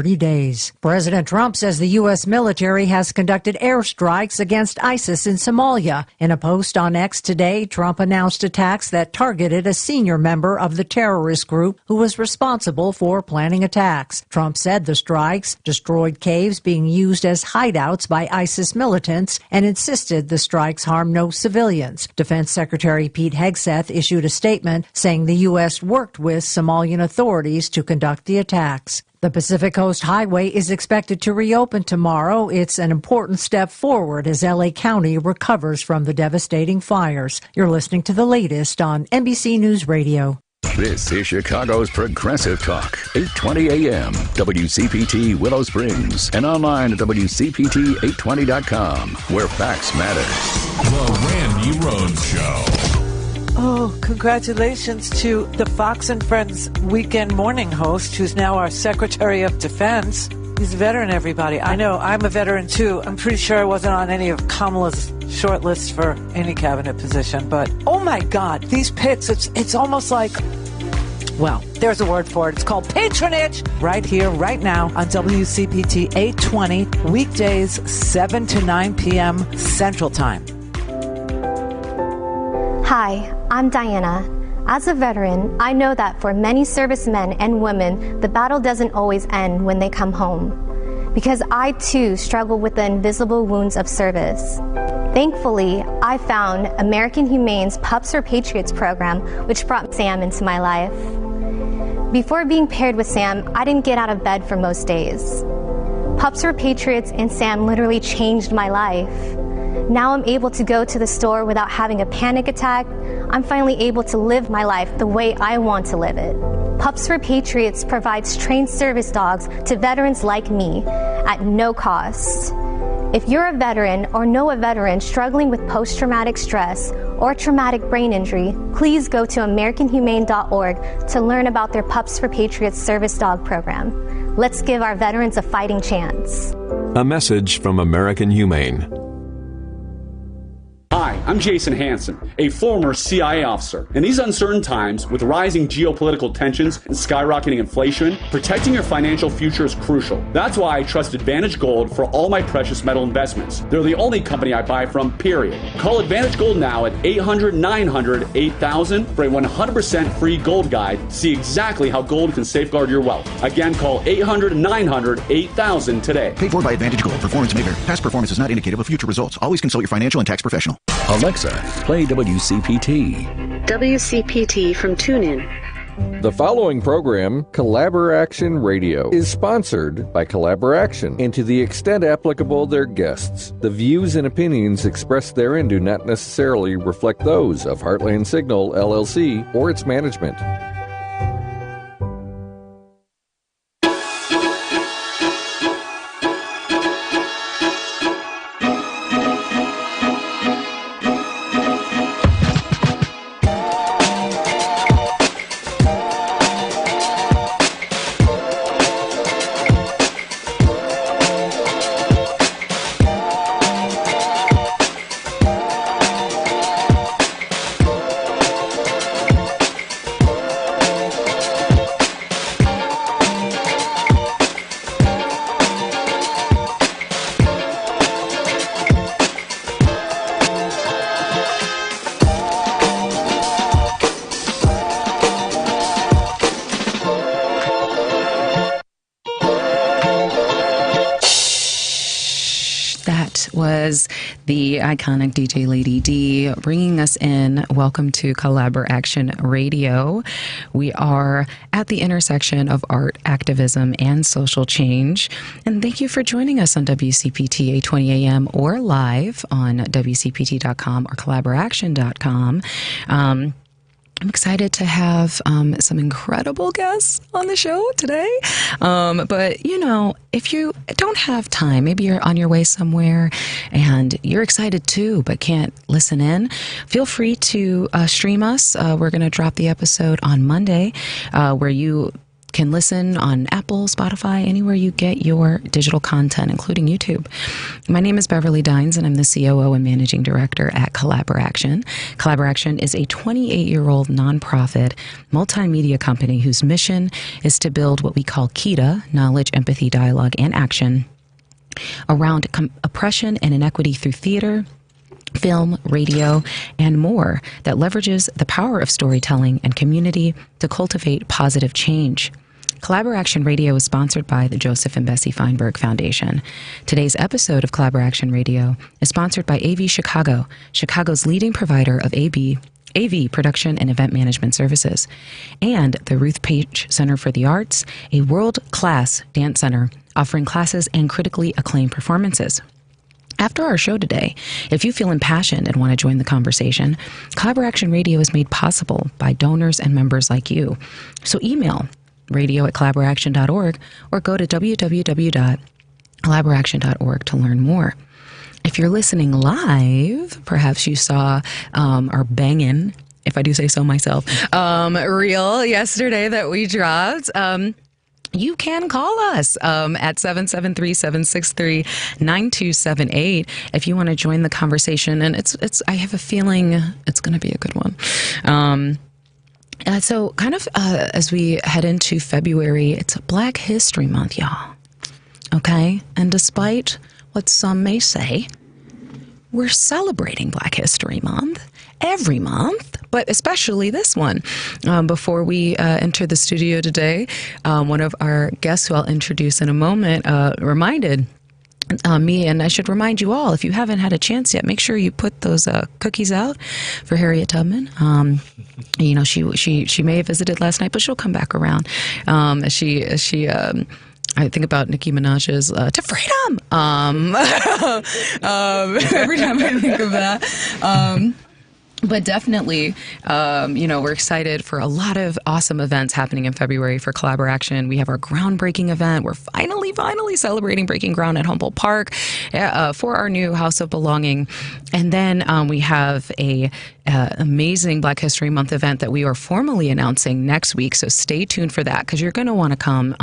30 days. President Trump says the U.S. military has conducted airstrikes against ISIS in Somalia. In a post on X today, Trump announced attacks that targeted a senior member of the terrorist group who was responsible for planning attacks. Trump said the strikes destroyed caves being used as hideouts by ISIS militants and insisted the strikes harm no civilians. Defense Secretary Pete Hegseth issued a statement saying the U.S. worked with Somalian authorities to conduct the attacks. The Pacific Coast Highway is expected to reopen tomorrow. It's an important step forward as L.A. County recovers from the devastating fires. You're listening to the latest on NBC News Radio. This is Chicago's Progressive Talk, 820 AM, WCPT Willow Springs, and online at WCPT820.com, where facts matter. The Randy Rhodes Show. Oh, congratulations to the Fox and Friends weekend morning host, who's now our Secretary of Defense. He's a veteran, everybody. I know, I'm a veteran, too. I'm pretty sure I wasn't on any of Kamala's short lists for any cabinet position. But, oh, my God, these pits, it's almost like, well, there's a word for it. It's called patronage. Right here, right now, on WCPT 820, weekdays, 7 to 9 p.m. Central Time. Hi, I'm Diana. As a veteran, I know that for many servicemen and women, the battle doesn't always end when they come home. Because I too struggle with the invisible wounds of service. Thankfully, I found American Humane's Pups for Patriots program, which brought Sam into my life. Before being paired with Sam, I didn't get out of bed for most days. Pups for Patriots and Sam literally changed my life. Now I'm able to go to the store without having a panic attack. I'm finally able to live my life the way I want to live it. Pups for Patriots provides trained service dogs to veterans like me at no cost. If you're a veteran or know a veteran struggling with post-traumatic stress or traumatic brain injury, please go to AmericanHumane.org to learn about their Pups for Patriots service dog program. Let's give our veterans a fighting chance. A message from American Humane. Hi, I'm Jason Hansen, a former CIA officer. In these uncertain times, with rising geopolitical tensions and skyrocketing inflation, protecting your financial future is crucial. That's why I trust Advantage Gold for all my precious metal investments. They're the only company I buy from, period. Call Advantage Gold now at 800-900-8000 for a 100% free gold guide to see exactly how gold can safeguard your wealth. Again, call 800-900-8000 today. Paid for by Advantage Gold. Performance maker. Past performance is not indicative of future results. Always consult your financial and tax professional. Alexa, play WCPT. WCPT from TuneIn. The following program, Collaboraction Radio, is sponsored by Collaboraction, and to the extent applicable, their guests. The views and opinions expressed therein do not necessarily reflect those of Heartland Signal, LLC, or its management. The iconic DJ Lady D bringing us in. Welcome to Collaboraction Radio. We are at the intersection of art, activism, and social change. And thank you for joining us on WCPT 820 AM or live on WCPT.com or Collaboraction.com. I'm excited to have some incredible guests on the show today. But, you know, if you don't have time, maybe you're on your way somewhere and you're excited too, but can't listen in, feel free to stream us. We're going to drop the episode on Monday where you can listen on Apple, Spotify, anywhere you get your digital content, including YouTube. My name is Beverly Dines, and I'm the COO and Managing Director at Collaboraction. Collaboraction is a 28-year-old nonprofit multimedia company whose mission is to build what we call KEDA, knowledge, empathy, dialogue, and action, around oppression and inequity through theater, film, radio, and more that leverages the power of storytelling and community to cultivate positive change. Collaboraction Radio is sponsored by the Joseph and Bessie Feinberg Foundation. Today's episode of Collaboraction Radio is sponsored by AV Chicago, Chicago's leading provider of AV production and event management services, and the Ruth Page Center for the Arts, a world-class dance center offering classes and critically acclaimed performances. After our show today, if you feel impassioned and want to join the conversation, Collaboraction Radio is made possible by donors and members like you. So email radio@collaboraction.org or go to www.collaboraction.org to learn more. If you're listening live, perhaps you saw our bangin', if I do say so myself, reel yesterday that we dropped. You can call us at 773-763-9278 if you want to join the conversation. And it's I have a feeling it's going to be a good one. So kind of as we head into February, it's Black History Month, y'all. Okay? And despite what some may say, we're celebrating Black History Month every month, but especially this one. Before we enter the studio today, one of our guests, who I'll introduce in a moment, reminded me, and I should remind you all, if you haven't had a chance yet, make sure you put those cookies out for Harriet Tubman. You know, she may have visited last night, but she'll come back around. I think about Nicki Minaj's "To Freedom." Every time I think of that. But definitely, we're excited for a lot of awesome events happening in February for Collaboration. We have our groundbreaking event. We're finally celebrating breaking ground at Humboldt Park for our new House of Belonging. And then we have a amazing Black History Month event that we are formally announcing next week. So stay tuned for that, because you're going to want to come.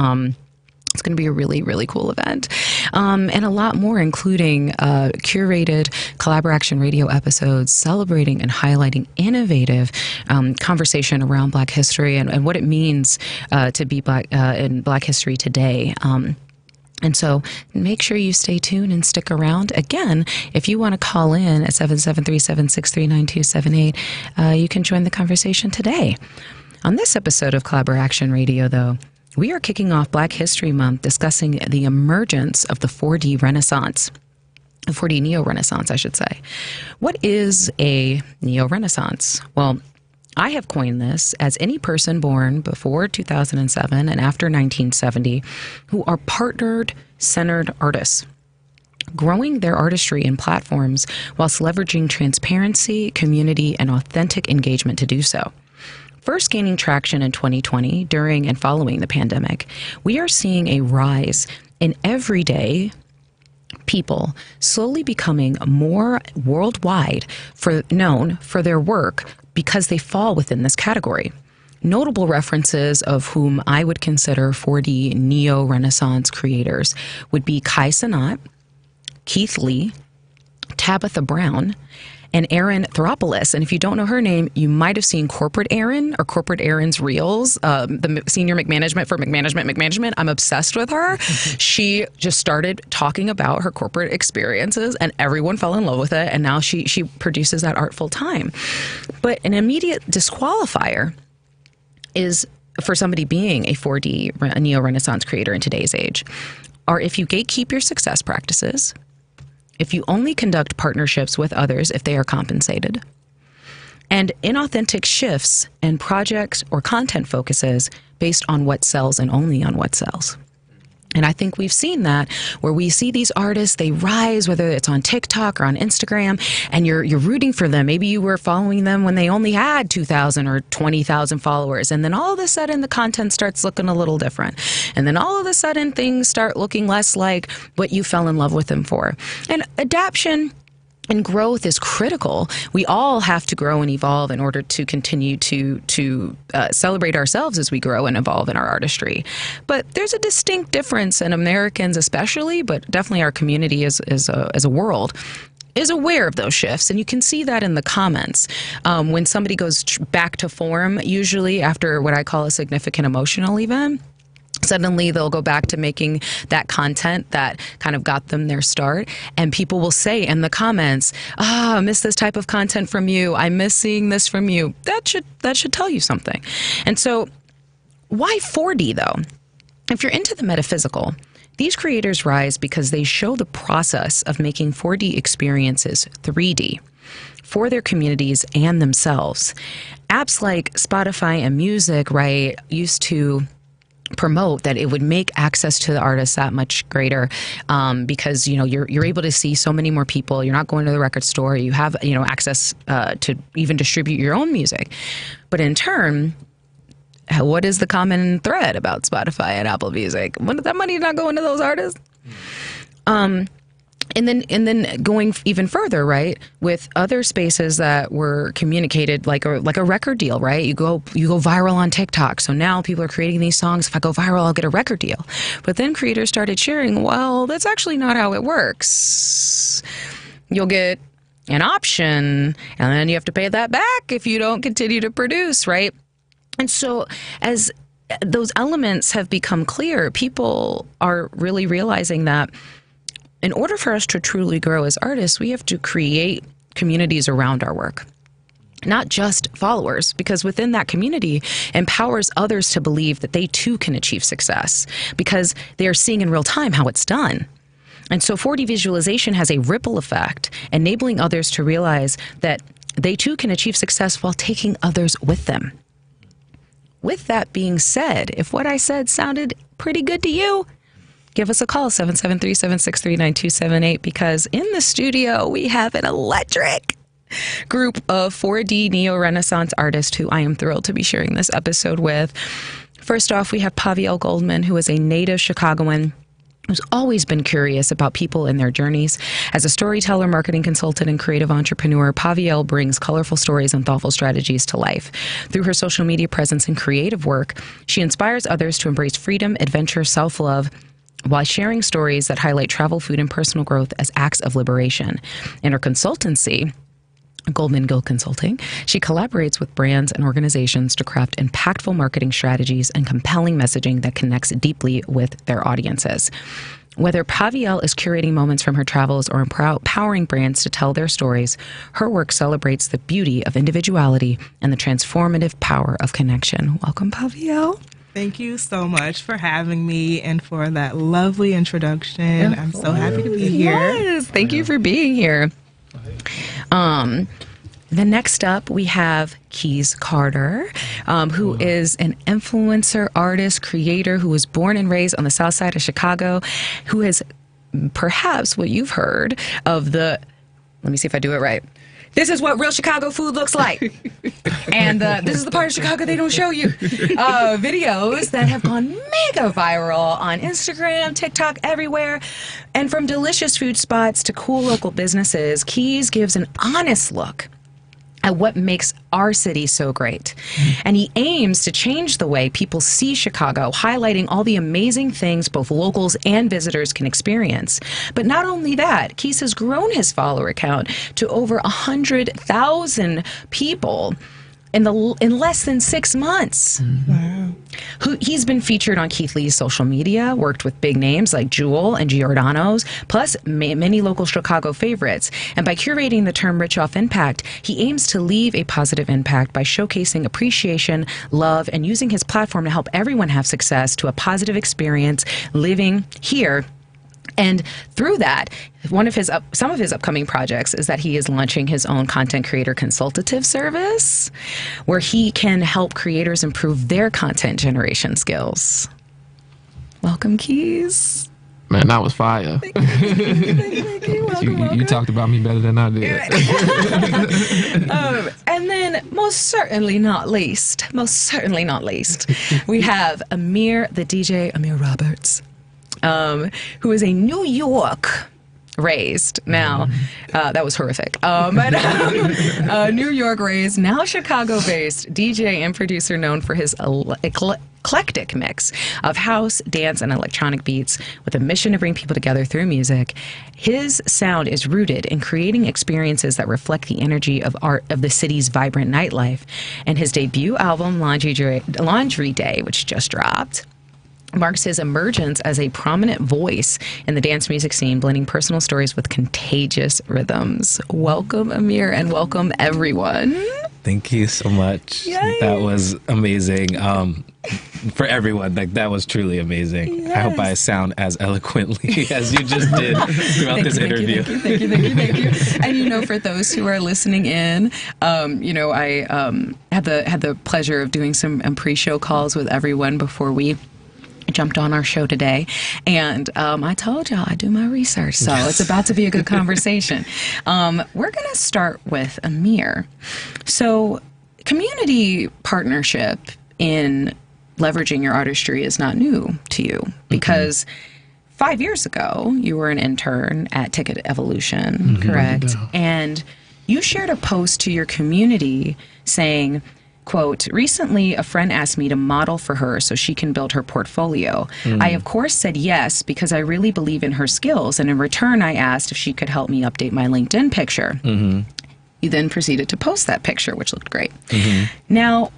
It's going to be a really, really cool event. And a lot more, including curated Collaboration Radio episodes celebrating and highlighting innovative conversation around Black history and what it means to be Black in Black history today. And so make sure you stay tuned and stick around. Again, if you want to call in at 773-763-9278, you can join the conversation today. On this episode of Collaboration Radio, though, we are kicking off Black History Month discussing the emergence of the 4D Renaissance, the 4D Neo-Renaissance, I should say. What is a Neo-Renaissance? Well, I have coined this as any person born before 2007 and after 1970 who are partnered-centered artists, growing their artistry in platforms whilst leveraging transparency, community, and authentic engagement to do so. First gaining traction in 2020 during and following the pandemic, we are seeing a rise in everyday people slowly becoming more worldwide known for their work because they fall within this category. Notable references of whom I would consider 4D Neo-Renaissance creators would be Kai Cenat, Keith Lee, Tabitha Brown, and Erin Theropoulos. And if you don't know her name, you might have seen Corporate Erin or Corporate Erin's Reels, the senior McManagement for McManagement. I'm obsessed with her. She just started talking about her corporate experiences and everyone fell in love with it. And now she produces that art full time. But an immediate disqualifier is for somebody being a 4D Neo-Renaissance creator in today's age, are if you gatekeep your success practices, if you only conduct partnerships with others if they are compensated, and inauthentic shifts in projects or content focuses based on what sells and only on what sells. And I think we've seen that where we see these artists, they rise, whether it's on TikTok or on Instagram, and you're rooting for them. Maybe you were following them when they only had 2,000 or 20,000 followers. And then all of a sudden the content starts looking a little different. And then all of a sudden things start looking less like what you fell in love with them for. And adaptation And growth is critical. We all have to grow and evolve in order to continue to celebrate ourselves as we grow and evolve in our artistry. But there's a distinct difference, and Americans especially, but definitely our community as a world, is aware of those shifts. And you can see that in the comments. When somebody goes back to form, usually after what I call a significant emotional event, suddenly they'll go back to making that content that kind of got them their start. And people will say in the comments, I miss this type of content from you. I miss seeing this from you. That should tell you something. And so why 4D though? If you're into the metaphysical, these creators rise because they show the process of making 4D experiences 3D for their communities and themselves. Apps like Spotify and music, right, used to promote that it would make access to the artists that much greater, because you're able to see so many more people. You're not going to the record store. You have access to even distribute your own music. But in turn, what is the common thread about Spotify and Apple Music? When that money not going to those artists? And then going even further, right, with other spaces that were communicated like a record deal, right? You go viral on TikTok. So now people are creating these songs. If I go viral, I'll get a record deal. But then creators started sharing, well, that's actually not how it works. You'll get an option, and then you have to pay that back if you don't continue to produce, right? And so as those elements have become clear, people are really realizing that in order for us to truly grow as artists, we have to create communities around our work, not just followers, because within that community empowers others to believe that they too can achieve success because they are seeing in real time how it's done. And so 4D visualization has a ripple effect, enabling others to realize that they too can achieve success while taking others with them. With that being said, if what I said sounded pretty good to you, give us a call, 773-763-9278, because in the studio we have an electric group of 4D neo-Renaissance artists who I am thrilled to be sharing this episode with. First off, we have Paviel Goldman, who is a native Chicagoan who's always been curious about people and their journeys. As a storyteller, marketing consultant, and creative entrepreneur, Paviel brings colorful stories and thoughtful strategies to life. Through her social media presence and creative work, she inspires others to embrace freedom, adventure, self-love, while sharing stories that highlight travel, food, and personal growth as acts of liberation. In her consultancy, Goldman Gill Consulting, she collaborates with brands and organizations to craft impactful marketing strategies and compelling messaging that connects deeply with their audiences. Whether Paviel is curating moments from her travels or empowering brands to tell their stories, her work celebrates the beauty of individuality and the transformative power of connection. Welcome, Paviel. Thank you so much for having me and for that lovely introduction. I'm so happy to be here. Yes, thank you for being here. The next up, we have Keez Carter, who is an influencer, artist, creator, who was born and raised on the south side of Chicago, who has perhaps what you've heard of the, let me see if I do it right. This is what real Chicago food looks like. And this is the part of Chicago they don't show you. Videos that have gone mega viral on Instagram, TikTok, everywhere. And from delicious food spots to cool local businesses, Keez gives an honest look at what makes our city so great. And he aims to change the way people see Chicago, highlighting all the amazing things both locals and visitors can experience. But not only that, Keez has grown his follower count to over 100,000 people in less than 6 months. Wow. He's been featured on Keith Lee's social media, worked with big names like Jewel and Giordano's, plus many local Chicago favorites. And by curating the term Rich Off Impact, he aims to leave a positive impact by showcasing appreciation, love, and using his platform to help everyone have success to a positive experience living here. And through that, some of his upcoming projects is that he is launching his own content creator consultative service where he can help creators improve their content generation skills. Welcome, Keez. Man, that was fire. Thank you. Welcome. You talked about me better than I did. And then, most certainly not least, we have Ameer, the DJ, Ameer Roberts. Who is a New York raised. Now, that was horrific. But New York raised, now Chicago-based DJ and producer known for his eclectic mix of house, dance, and electronic beats with a mission to bring people together through music. His sound is rooted in creating experiences that reflect the energy of art of the city's vibrant nightlife. And his debut album, Laundry Day, which just dropped, marks his emergence as a prominent voice in the dance music scene, blending personal stories with contagious rhythms. Welcome, Ameer, and welcome, everyone. Thank you so much. Yay. That was amazing. For everyone, like, that was truly amazing. Yes. I hope I sound as eloquently as you just did throughout this interview. Thank you. And for those who are listening in, I had the pleasure of doing some pre-show calls with everyone before we jumped on our show today, and I told y'all I do my research, so it's about to be a good conversation. We're going to start with Ameer. So, community partnership in leveraging your artistry is not new to you, because 5 years ago you were an intern at Ticket Evolution, correct? And you shared a post to your community saying, quote, recently a friend asked me to model for her so she can build her portfolio. I, of course, said yes because I really believe in her skills, and in return I asked if she could help me update my LinkedIn picture. You then proceeded to post that picture, which looked great. Now,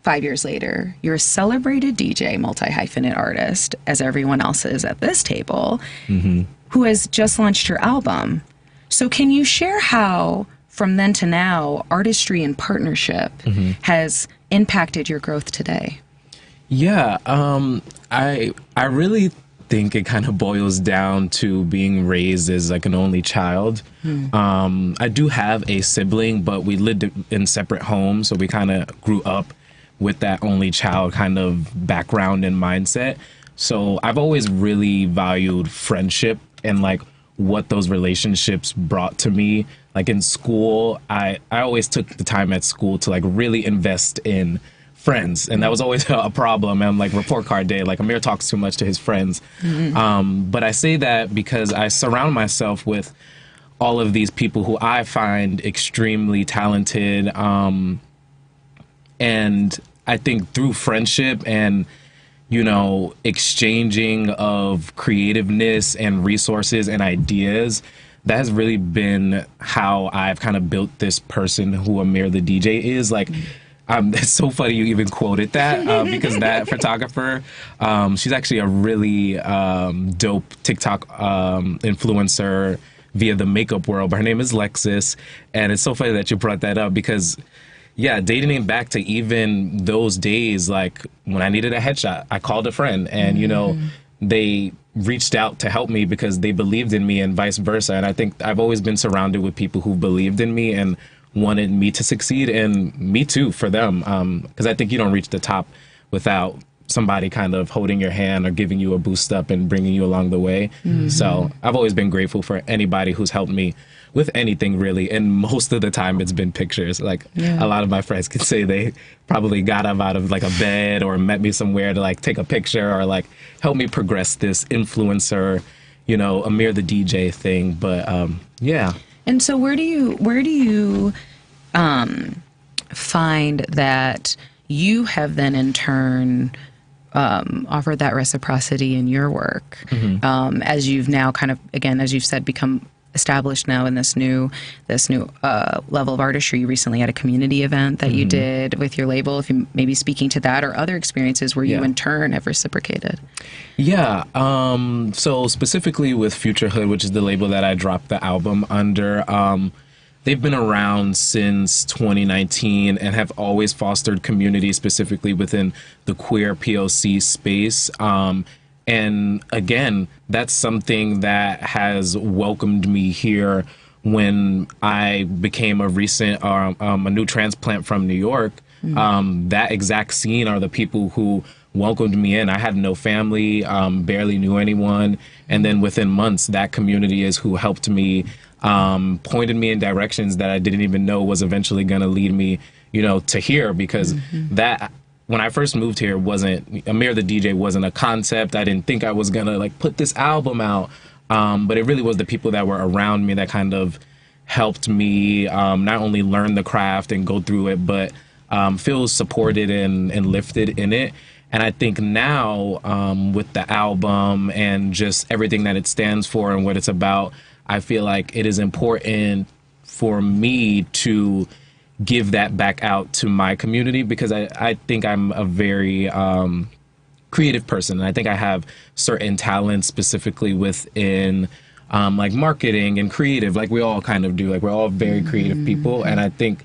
5 years later, you're a celebrated DJ, multi-hyphenate artist, as everyone else is at this table, who has just launched her album. So can you share how, from then to now, artistry and partnership has impacted your growth today? Yeah, I really think it kind of boils down to being raised as like an only child. I do have a sibling, but we lived in separate homes, so we kind of grew up with that only child kind of background and mindset. So I've always really valued friendship and like what those relationships brought to me. Like in school, I always took the time at school to like really invest in friends, and that was always a problem. And like report card day, like Ameer talks too much to his friends. But I say that because I surround myself with all of these people who I find extremely talented, and I think through friendship and exchanging of creativeness and resources and ideas, that has really been how I've kind of built this person who Ameer the DJ is. Like, it's so funny you even quoted that because that photographer, she's actually a really dope TikTok influencer via the makeup world. But her name is Lexus, and it's so funny that you brought that up because, yeah, dating back to even those days, like when I needed a headshot, I called a friend, and they reached out to help me because they believed in me, and vice versa. And I think I've always been surrounded with people who believed in me and wanted me to succeed, and me too for them. Because I think you don't reach the top without somebody kind of holding your hand or giving you a boost up and bringing you along the way. So I've always been grateful for anybody who's helped me with anything, really. And most of the time it's been pictures. Like a lot of my friends can say they probably got up out of like a bed or met me somewhere to like take a picture or like help me progress this influencer, Ameer the DJ thing. But yeah. And so where do you find that you have then in turn offered that reciprocity in your work, as you've now kind of, again, as you've said, become established now in this new level of artistry? You recently had a community event that you did with your label. If you maybe speaking to that or other experiences where you in turn have reciprocated. Yeah. So specifically with Futurehood, which is the label that I dropped the album under, they've been around since 2019 and have always fostered community, specifically within the queer POC space. And again, that's something that has welcomed me here when I became a new transplant from New York. That exact scene are the people who welcomed me in. I had no family, barely knew anyone. And then within months, that community is who helped me, pointed me in directions that I didn't even know was eventually going to lead me, to here, because that... When I first moved here, Ameer the DJ wasn't a concept. I didn't think I was gonna like put this album out. But it really was the people that were around me that kind of helped me not only learn the craft and go through it, but feel supported and lifted in it. And I think now with the album and just everything that it stands for and what it's about, I feel like it is important for me to give that back out to my community, because I think I'm a very creative person. And I think I have certain talents specifically within like marketing and creative, like we all kind of do. Like we're all very creative people. And I think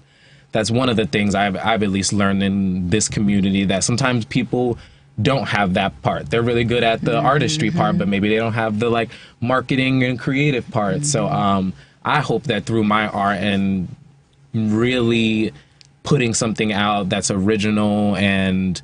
that's one of the things I've at least learned in this community, that sometimes people don't have that part. They're really good at the artistry part, but maybe they don't have the like marketing and creative part. So I hope that through my art and really putting something out that's original and,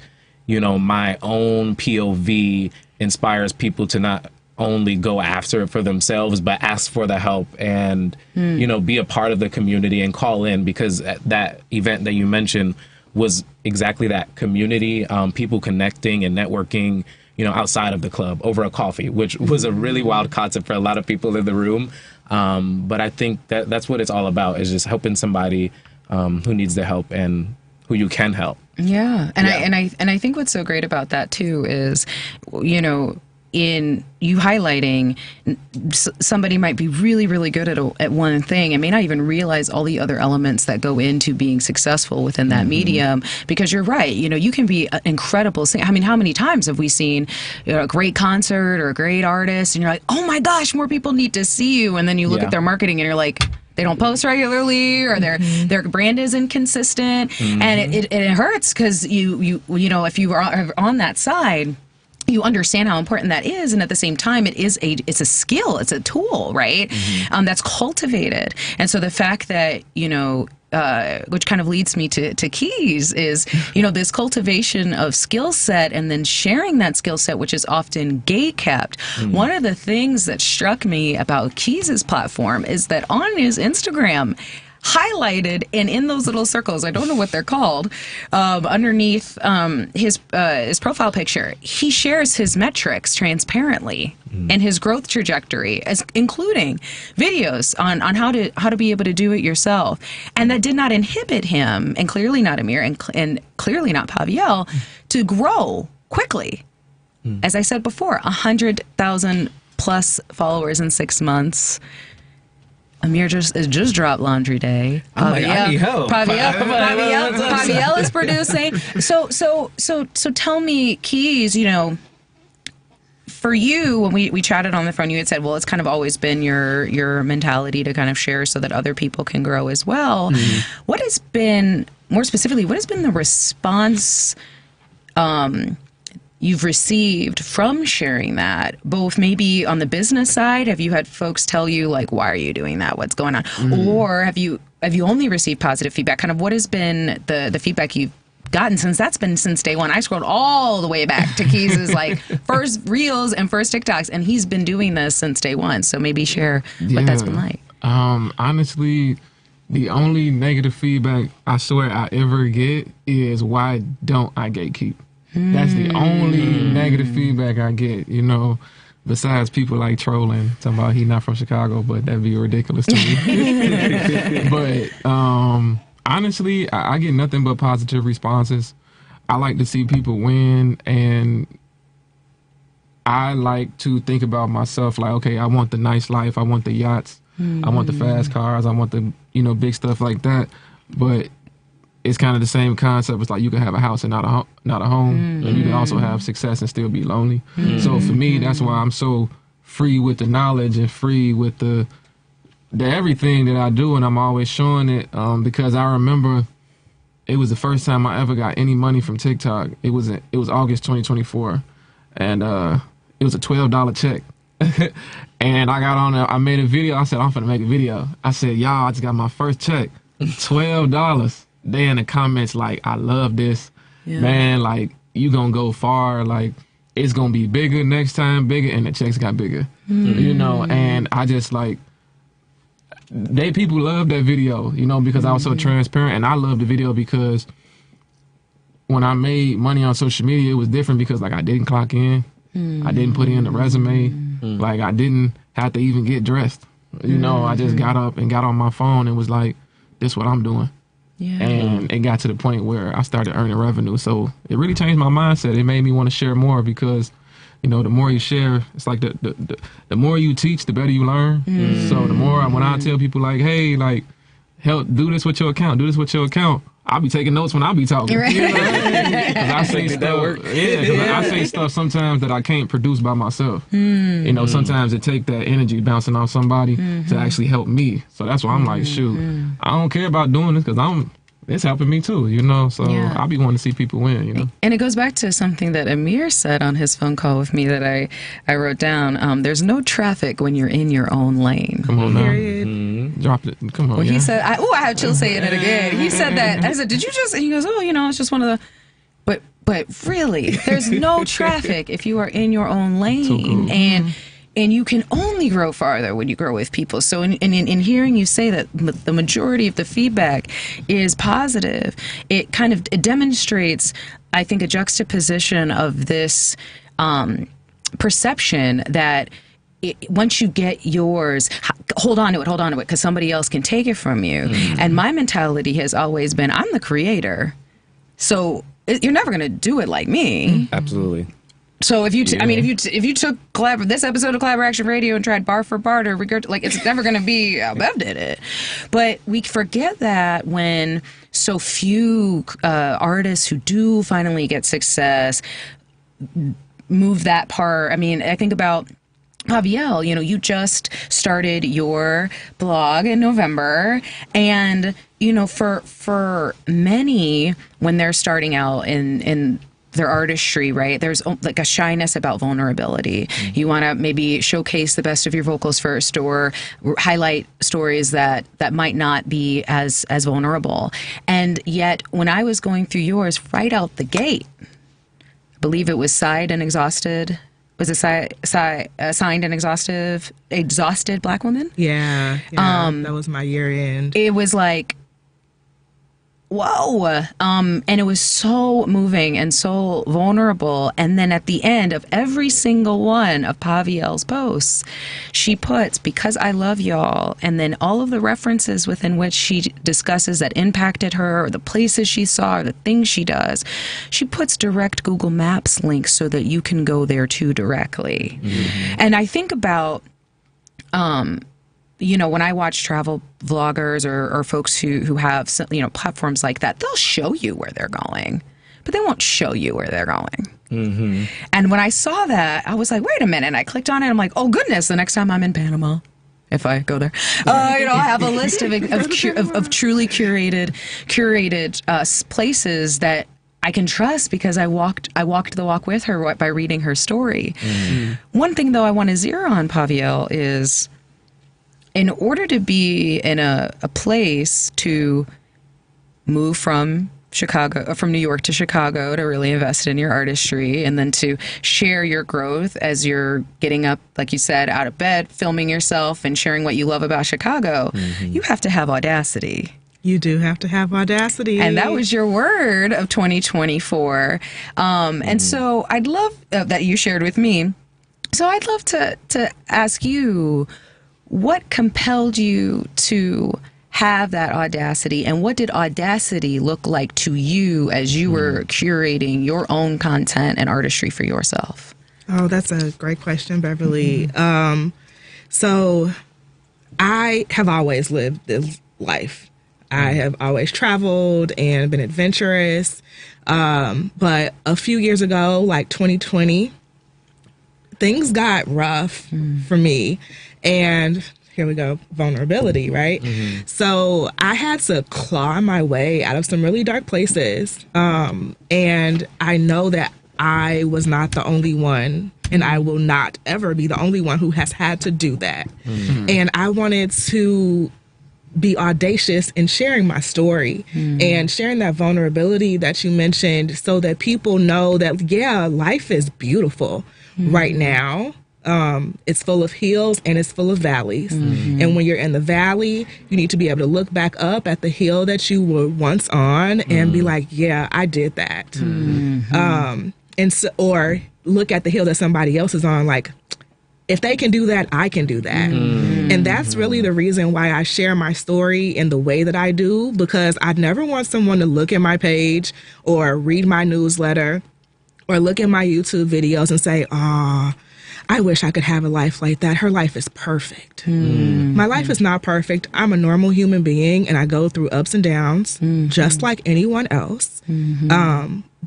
you know, my own POV inspires people to not only go after it for themselves, but ask for the help and, you know, be a part of the community and call in, because that event that you mentioned was exactly that, community, people connecting and networking, you know, outside of the club over a coffee, which was a really wild concept for a lot of people in the room. But I think that's what it's all about, is just helping somebody who needs the help and who you can help. Yeah. And I think what's so great about that too is, you know, in you highlighting somebody might be really, really good at one thing and may not even realize all the other elements that go into being successful within that medium. Because you're right, you know, you can be an incredible singer. I mean, how many times have we seen, you know, a great concert or a great artist and you're like, oh my gosh, more people need to see you. And then you look at their marketing and you're like, they don't post regularly, or their brand is inconsistent, and it hurts, because you know, if you are on that side, you understand how important that is, and at the same time, it's a skill, it's a tool, right? That's cultivated, and so the fact that, you know, which kind of leads me to Keez, is, you know, this cultivation of skill set and then sharing that skill set, which is often gate kept. One of the things that struck me about Keez's platform is that on his Instagram, highlighted and in those little circles, I don't know what they're called, underneath his profile picture, he shares his metrics transparently and his growth trajectory, as including videos on how to be able to do it yourself. And that did not inhibit him, and clearly not Ameer, and clearly not Paviel, to grow quickly. As I said before, 100,000 plus followers in 6 months. Ameer just dropped Laundry Day. I need help. Paviel is producing. So tell me, Keez, you know, for you, when we chatted on the phone, you had said, well, it's kind of always been your mentality to kind of share so that other people can grow as well. What has been, more specifically, what has been the response you've received from sharing that, both maybe on the business side? Have you had folks tell you, like, why are you doing that? What's going on? Or have you only received positive feedback? Kind of what has been the feedback you've gotten, since that's been since day one? I scrolled all the way back to Keez's like first reels and first TikToks, and he's been doing this since day one. So maybe share what that's been like. Honestly, the only negative feedback I swear I ever get is, why don't I gatekeep? That's the only negative feedback I get, you know, besides people like trolling, talking about he not from Chicago, but that'd be ridiculous to me. But honestly, I get nothing but positive responses. I like to see people win, and I like to think about myself like, okay, I want the nice life, I want the yachts, I want the fast cars, I want the, you know, big stuff like that. But it's kind of the same concept. It's like you can have a house and not a home, and you can also have success and still be lonely. So for me, that's why I'm so free with the knowledge and free with the everything that I do, and I'm always showing it, because I remember it was the first time I ever got any money from TikTok. It was August 2024, and it was a $12 check. And I got on I made a video. I said, I'm finna make a video. I said, y'all, I just got my first check, $12. They in the comments like, I love this, man, like, you gonna go far, like, it's gonna be bigger next time, bigger, and the checks got bigger, you know. And I just, like, people love that video, you know, because I was so transparent. And I love the video because when I made money on social media, it was different because, like, I didn't clock in, I didn't put in the resume, like, I didn't have to even get dressed. You know, I just got up and got on my phone and was like, this is what I'm doing. Yeah. And it got to the point where I started earning revenue. So it really changed my mindset. It made me want to share more because, you know, the more you share, it's like the more you teach, the better you learn. So the more, when I tell people like, hey, like, help, do this with your account, I'll be taking notes when I be talking. Right. You know? 'Cause I say stuff, I say stuff sometimes that I can't produce by myself. You know, sometimes it take that energy bouncing off somebody to actually help me. So that's why I'm like, shoot, I don't care about doing this because it's helping me too, you know. So I'll be wanting to see people win, you know. And it goes back to something that Ameer said on his phone call with me that I wrote down. There's no traffic when you're in your own lane. Come on now. Drop it. Come on. Well, he said, I have chills saying it again. He said that. I said, did you just? And he goes, oh, you know, it's just one of the. But really, there's no traffic if you are in your own lane. So cool. And you can only grow farther when you grow with people. So in hearing you say that the majority of the feedback is positive, it demonstrates, I think, a juxtaposition of this perception that once you get yours, hold on to it, because somebody else can take it from you. And my mentality has always been, I'm the creator, so you're never going to do it like me. Absolutely. So if you took this episode of Collaboration Radio and tried bar for barter, like, it's never going to be how Bev did it. But we forget that when so few artists who do finally get success move that part. I mean, I think about Paviel, you know, you just started your blog in November, and you know, for many, when they're starting out in their artistry, right, there's like a shyness about vulnerability. You want to maybe showcase the best of your vocals first, or highlight stories that might not be as vulnerable. And yet, when I was going through yours right out the gate, I believe it was Signed and Exhausted. Was it Signed and Exhausted Black Woman? Yeah, that was my year end. It was like, whoa. And it was so moving and so vulnerable. And then at the end of every single one of Paviel's posts, she puts, because I love y'all, and then all of the references within which she discusses that impacted her, or the places she saw, or the things she does. She puts direct Google Maps links so that you can go there too directly. And I think about, you know, when I watch travel vloggers or folks who have, you know, platforms like that, they'll show you where they're going, but they won't show you where they're going. And when I saw that, I was like, wait a minute. And I clicked on it. I'm like, oh, goodness, the next time I'm in Panama, if I go there, you know, I have a list of truly curated places that I can trust because I walked the walk with her by reading her story. One thing, though, I want to zero on, Paviel, is in order to be in a place to move from New York to Chicago to really invest in your artistry, and then to share your growth as you're getting up, like you said, out of bed, filming yourself and sharing what you love about Chicago, you have to have audacity. You do have to have audacity. And that was your word of 2024. And so I'd love that you shared with me. So I'd love to ask you, what compelled you to have that audacity, and what did audacity look like to you as you were curating your own content and artistry for yourself? Oh, that's a great question, Beverly. So I have always lived this life. I have always traveled and been adventurous. But a few years ago, like 2020, things got rough for me. And here we go, vulnerability, right? So I had to claw my way out of some really dark places. And I know that I was not the only one, and I will not ever be the only one who has had to do that. And I wanted to be audacious in sharing my story and sharing that vulnerability that you mentioned, so that people know that, yeah, life is beautiful right now. It's full of hills and it's full of valleys. And when you're in the valley, you need to be able to look back up at the hill that you were once on and be like, yeah, I did that. And so, or look at the hill that somebody else is on, like, if they can do that, I can do that. And that's really the reason why I share my story in the way that I do, because I never want someone to look at my page or read my newsletter or look at my YouTube videos and say, I wish I could have a life like that. Her life is perfect. My life is not perfect. I'm a normal human being, and I go through ups and downs just like anyone else.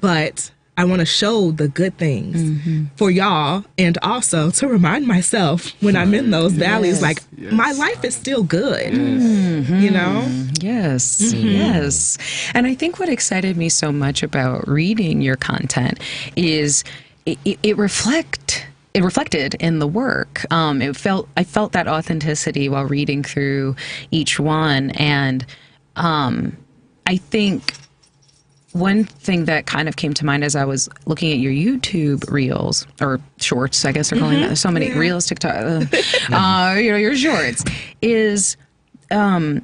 But I want to show the good things for y'all, and also to remind myself when I'm in those valleys, like, my life is still good, you know? Yes, yes. And I think what excited me so much about reading your content is it reflected in the work. I felt that authenticity while reading through each one. And I think one thing that kind of came to mind as I was looking at your YouTube reels, or shorts, I guess they're calling that. So many reels, TikTok, your shorts, is a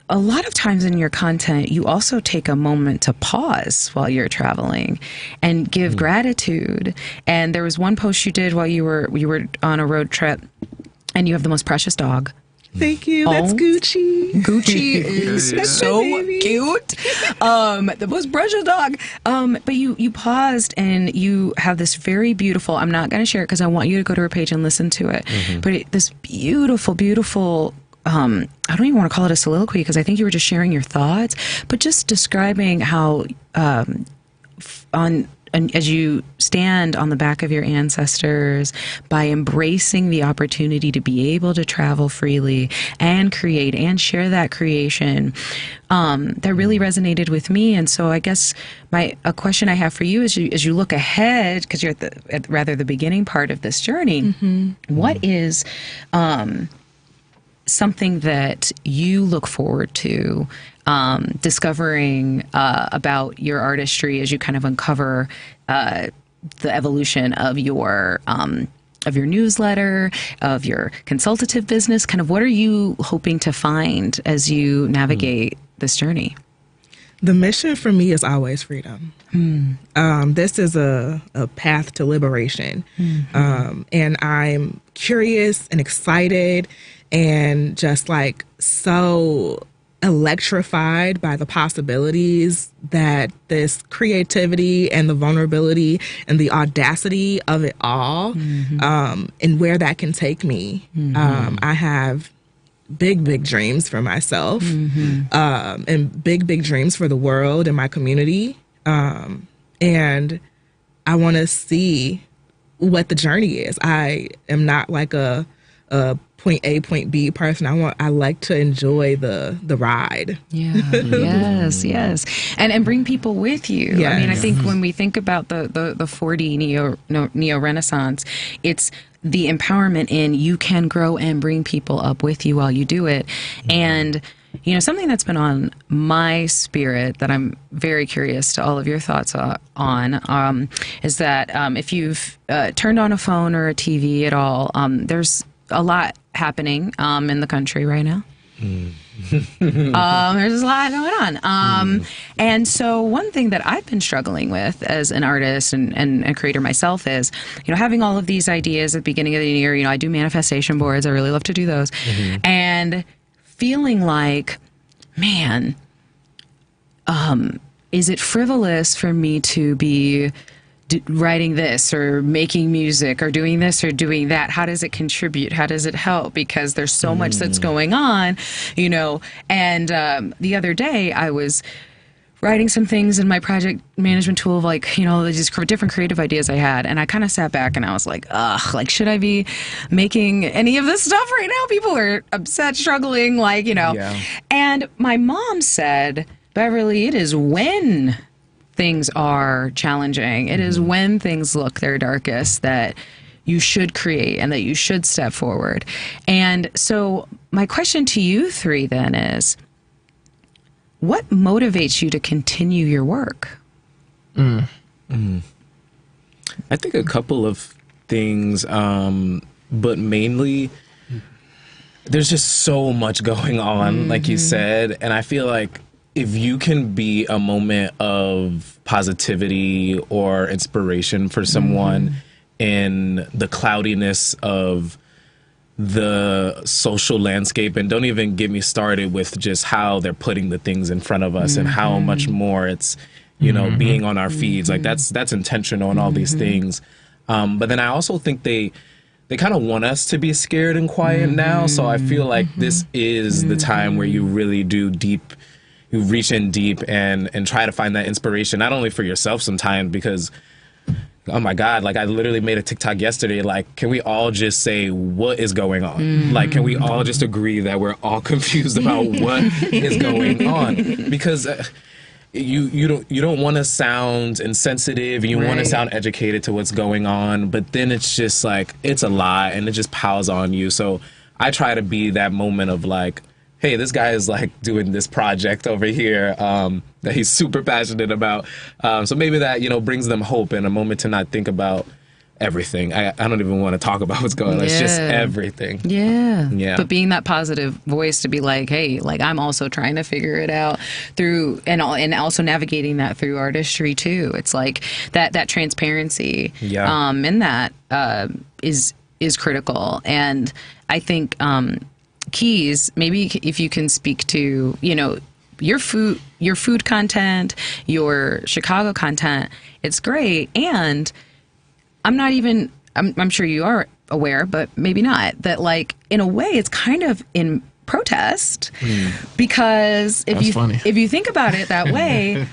lot of times in your content, you also take a moment to pause while you're traveling and give gratitude. And there was one post you did while you were on a road trip, and you have the most precious dog. Thank you. That's Gucci. Gucci is so cute. The most precious dog. But you paused and you have this very beautiful, I'm not going to share it because I want you to go to her page and listen to it. But this beautiful, beautiful, I don't even want to call it a soliloquy because I think you were just sharing your thoughts, but just describing how as you stand on the back of your ancestors, by embracing the opportunity to be able to travel freely and create and share that creation, that really resonated with me. And so I guess a question I have for you is, as you look ahead, because you're at the beginning part of this journey, what is something that you look forward to discovering about your artistry as you kind of uncover the evolution of your newsletter, of your consultative business? Kind of what are you hoping to find as you navigate this journey? The mission for me is always freedom. This is a path to liberation. And I'm curious and excited and just like so electrified by the possibilities that this creativity and the vulnerability and the audacity of it all, and where that can take me. I have big dreams for myself, and big dreams for the world and my community. And I want to see what the journey is. I am not like a point A, point B person. I like to enjoy the ride. Yes. And bring people with you. Yes. I mean, I think when we think about the 4D neo Renaissance, it's the empowerment in you can grow and bring people up with you while you do it. And something that's been on my spirit that I'm very curious to all of your thoughts on is that if you've turned on a phone or a TV at all, there's a lot happening in the country right now. There's a lot going on. And so one thing that I've been struggling with as an artist and a creator myself is, having all of these ideas at the beginning of the year. I do manifestation boards. I really love to do those. And feeling like, man, is it frivolous for me to be writing this or making music or doing this or doing that? How does it contribute? How does it help? Because there's so much that's going on, And the other day I was writing some things in my project management tool of just different creative ideas I had. And I kind of sat back and I was like, should I be making any of this stuff right now? People are upset, struggling, And my mom said, Beverly, it is when things are challenging, it is when things look their darkest that you should create and that you should step forward. And so my question to you three then is, what motivates you to continue your work? I think a couple of things, but mainly there's just so much going on, like you said, and I feel like if you can be a moment of positivity or inspiration for someone in the cloudiness of the social landscape, and don't even get me started with just how they're putting the things in front of us and how much more it's, you know, being on our feeds. Like that's intentional and all these things. But then I also think they kind of want us to be scared and quiet now. So I feel like this is the time where you really do you reach in deep and try to find that inspiration, not only for yourself sometimes, because oh my God, like I literally made a TikTok yesterday, like, can we all just say what is going on? Like, can we all just agree that we're all confused about what is going on? Because you don't want to sound insensitive, and you want to sound educated to what's going on, but then it's just like, it's a lie and it just piles on you. So I try to be that moment of like, hey, this guy is like doing this project over here that he's super passionate about. So maybe that, you know, brings them hope and a moment to not think about everything. I don't even want to talk about what's going on. It's just everything. Yeah. But being that positive voice to be like, hey, like I'm also trying to figure it out through, and also navigating that through artistry too. It's like that transparency in that is critical. And I think Keez, maybe if you can speak to, you know, your food content, your Chicago content, it's great. And I'm sure you are aware, but maybe not, that like in a way it's kind of in protest because if you think about it that way,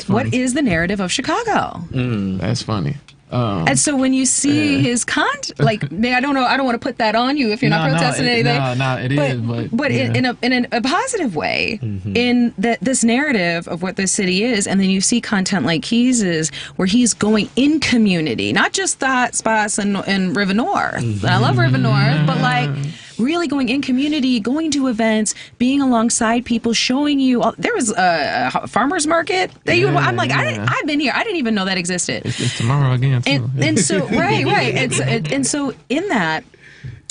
what is the narrative of Chicago? That's funny. And so when you see his content, like, I don't know, I don't want to put that on you if you're not protesting anything. But in a positive way, in this narrative of what the city is, and then you see content like Keez's, where he's going in community, not just the hot spots in River North. And I love River North, but like really going in community, going to events, being alongside people, showing you. There was a farmer's market that I'm like, I've been here. I didn't even know that existed. It's tomorrow again. And so right. And so in that,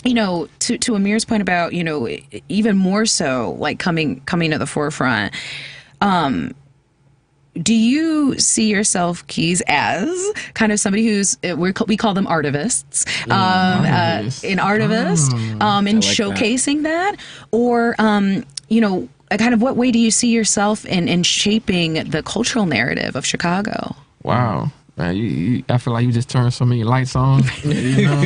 you know, to Ameer's point about, you know, even more so like coming to the forefront. Do you see yourself, Keez, as kind of somebody who's we call them artivists, an artivist, in like showcasing that, or you know, kind of what way do you see yourself in shaping the cultural narrative of Chicago? Wow. Man, I feel like you just turned so many lights on. You know?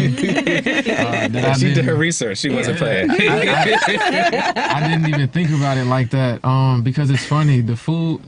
She did her research. She wasn't playing. I didn't even think about it like that. Because it's funny. The food.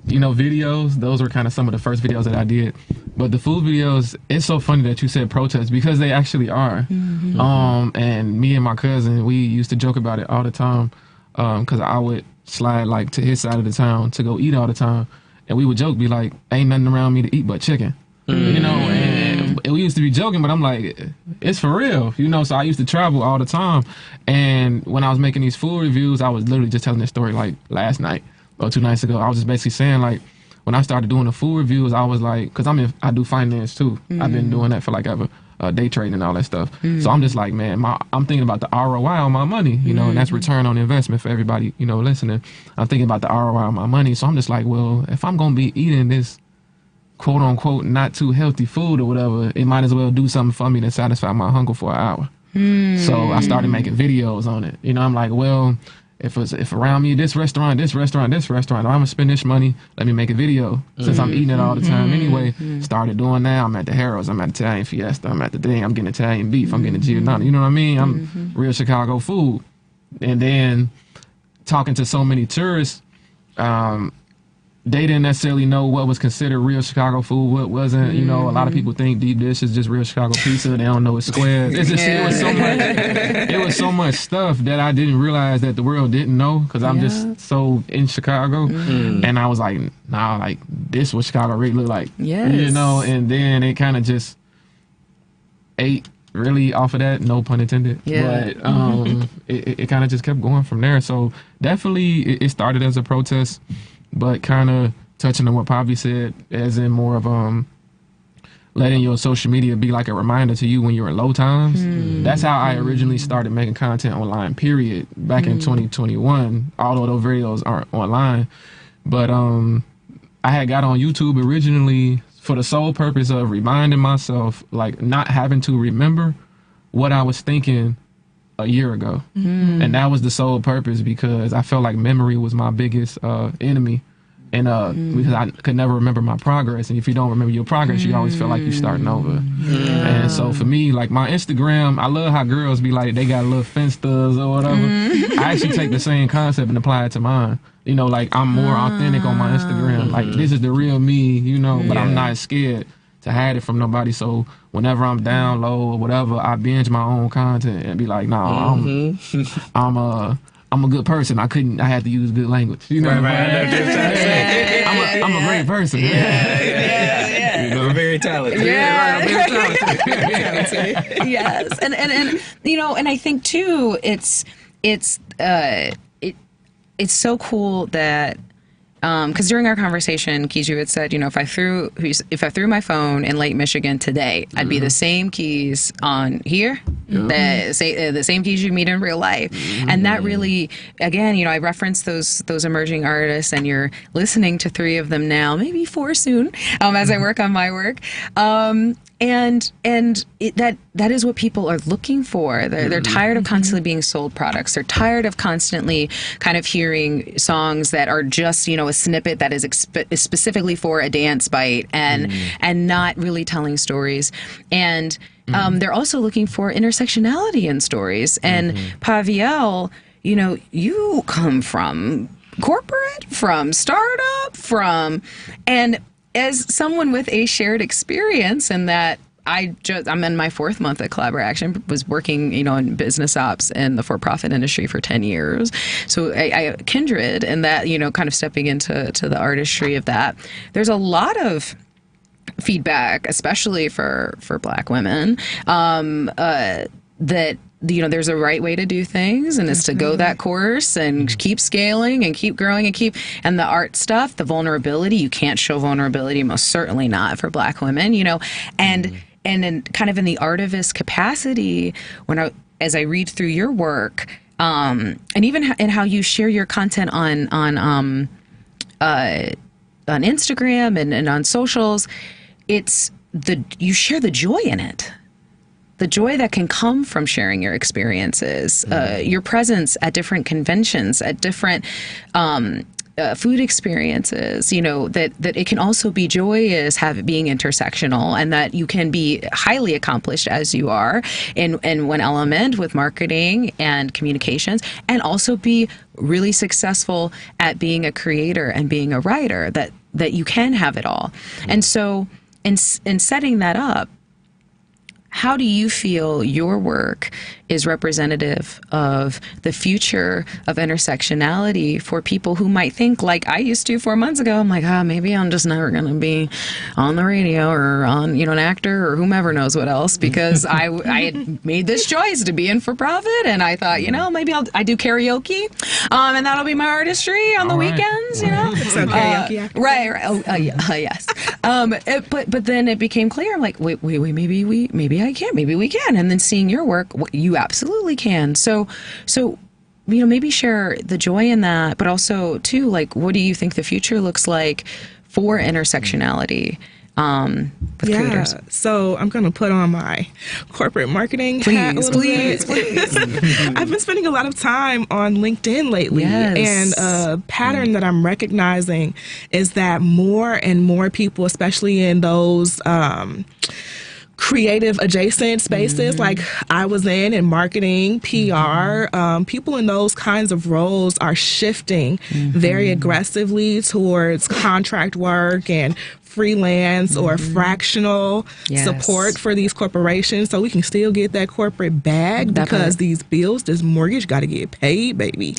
You know, videos. Those were kind of some of the first videos that I did. But the food videos. It's so funny that you said protest because they actually are. And me and my cousin, we used to joke about it all the time. Because I would slide like to his side of the town to go eat all the time. And we would joke, be like, ain't nothing around me to eat but chicken. You know, and we used to be joking, but I'm like, it's for real. You know, so I used to travel all the time. And when I was making these food reviews, I was literally just telling this story like last night or 2 nights ago. I was just basically saying like, when I started doing the food reviews, I was like, because I do finance too. I've been doing that for like ever. Day trading and all that stuff. So I'm just like, man, I'm thinking about the ROI on my money, you know, and that's return on investment for everybody, you know, listening. I'm thinking about the ROI on my money. So I'm just like, well, if I'm going to be eating this quote unquote not too healthy food or whatever, it might as well do something for me to satisfy my hunger for an hour. So I started making videos on it. You know, I'm like, well, if around me this restaurant, I'm gonna spend this money, let me make a video. Since I'm eating it all the time anyway, started doing that. I'm at the Harrods, I'm at Italian Fiesta, I'm at the thing, I'm getting Italian beef, I'm getting Giordano, you know what I mean? I'm real Chicago food. And then talking to so many tourists, they didn't necessarily know what was considered real Chicago food, what wasn't. You know, a lot of people think deep dish is just real Chicago pizza. They don't know it's squares. It's just, it was so much stuff that I didn't realize that the world didn't know because I'm just so in Chicago. And I was like, nah, like this what Chicago really look like. You know, and then it kind of just ate really off of that, no pun intended. But it kind of just kept going from there. So definitely it started as a protest. But kind of touching on what Pavi said, as in more of letting your social media be like a reminder to you when you're in low times. That's how I originally started making content online, period, back in 2021, although those videos aren't online. But I had got on YouTube originally for the sole purpose of reminding myself, like not having to remember what I was thinking a year ago. And that was the sole purpose, because I felt like memory was my biggest enemy. And because I could never remember my progress. And if you don't remember your progress, you always feel like you're starting over. And so for me, like my Instagram, I love how girls be like, they got little Finstas or whatever. I actually take the same concept and apply it to mine. You know, like I'm more authentic on my Instagram. Like this is the real me, you know, but I'm not scared to hide it from nobody. So whenever I'm down low or whatever, I binge my own content and be like, nah, I'm a good person. I had to use good language. You know, I'm a great person. You know, very talented. I'm very talented. Yes, and you know, and I think too, it's so cool that. Because during our conversation, Keez, you had said, you know, if I threw my phone in Lake Michigan today, I'd be the same Keez on here, the same Keez you meet in real life, and that really, again, you know, I referenced those emerging artists, and you're listening to 3 of them now, maybe 4 soon, as I work on my work. And that is what people are looking for. They're tired of constantly being sold products. They're tired of constantly kind of hearing songs that are just, you know, a snippet that is specifically for a dance bite and not really telling stories. And they're also looking for intersectionality in stories. And Paviel, you know, you come from corporate, from startup, and as someone with a shared experience in that I'm in my 4th month at Collaboraction, was working, you know, in business ops in the for-profit industry for 10 years. So I kindred in that, you know, kind of stepping into the artistry of that. There's a lot of feedback, especially for Black women, that, you know, there's a right way to do things, and it's to go that course and keep scaling and keep growing and the art stuff, the vulnerability, you can't show vulnerability, most certainly not for Black women, you know, and in kind of in the artivist capacity, as I read through your work, and even in how you share your content on Instagram and on socials, you share the joy in it. The joy that can come from sharing your experiences, your presence at different conventions, at different food experiences, you know, that it can also be joyous, being intersectional, and that you can be highly accomplished as you are in one element with marketing and communications, and also be really successful at being a creator and being a writer, that you can have it all. And so in setting that up, how do you feel your work is representative of the future of intersectionality for people who might think, like I used to 4 months ago, I'm like, maybe I'm just never going to be on the radio or on, you know, an actor or whomever knows what else, because I had made this choice to be in for profit, and I thought, you know, maybe I do karaoke, and that'll be my artistry on the weekends, you know. So karaoke, right. Oh, yes. But then it became clear. I'm like, wait, maybe I can, maybe we can. And then seeing your work, you absolutely can. So, you know, maybe share the joy in that, but also too, like, what do you think the future looks like for intersectionality with creators? So I'm going to put on my corporate marketing hat a little bit. Please. I've been spending a lot of time on LinkedIn lately, and a pattern that I'm recognizing is that more and more people, especially in those creative adjacent spaces like I was in marketing, PR, people in those kinds of roles are shifting very aggressively towards contract work and freelance or fractional support for these corporations, so we can still get that corporate bag, because these bills, this mortgage got to get paid, baby.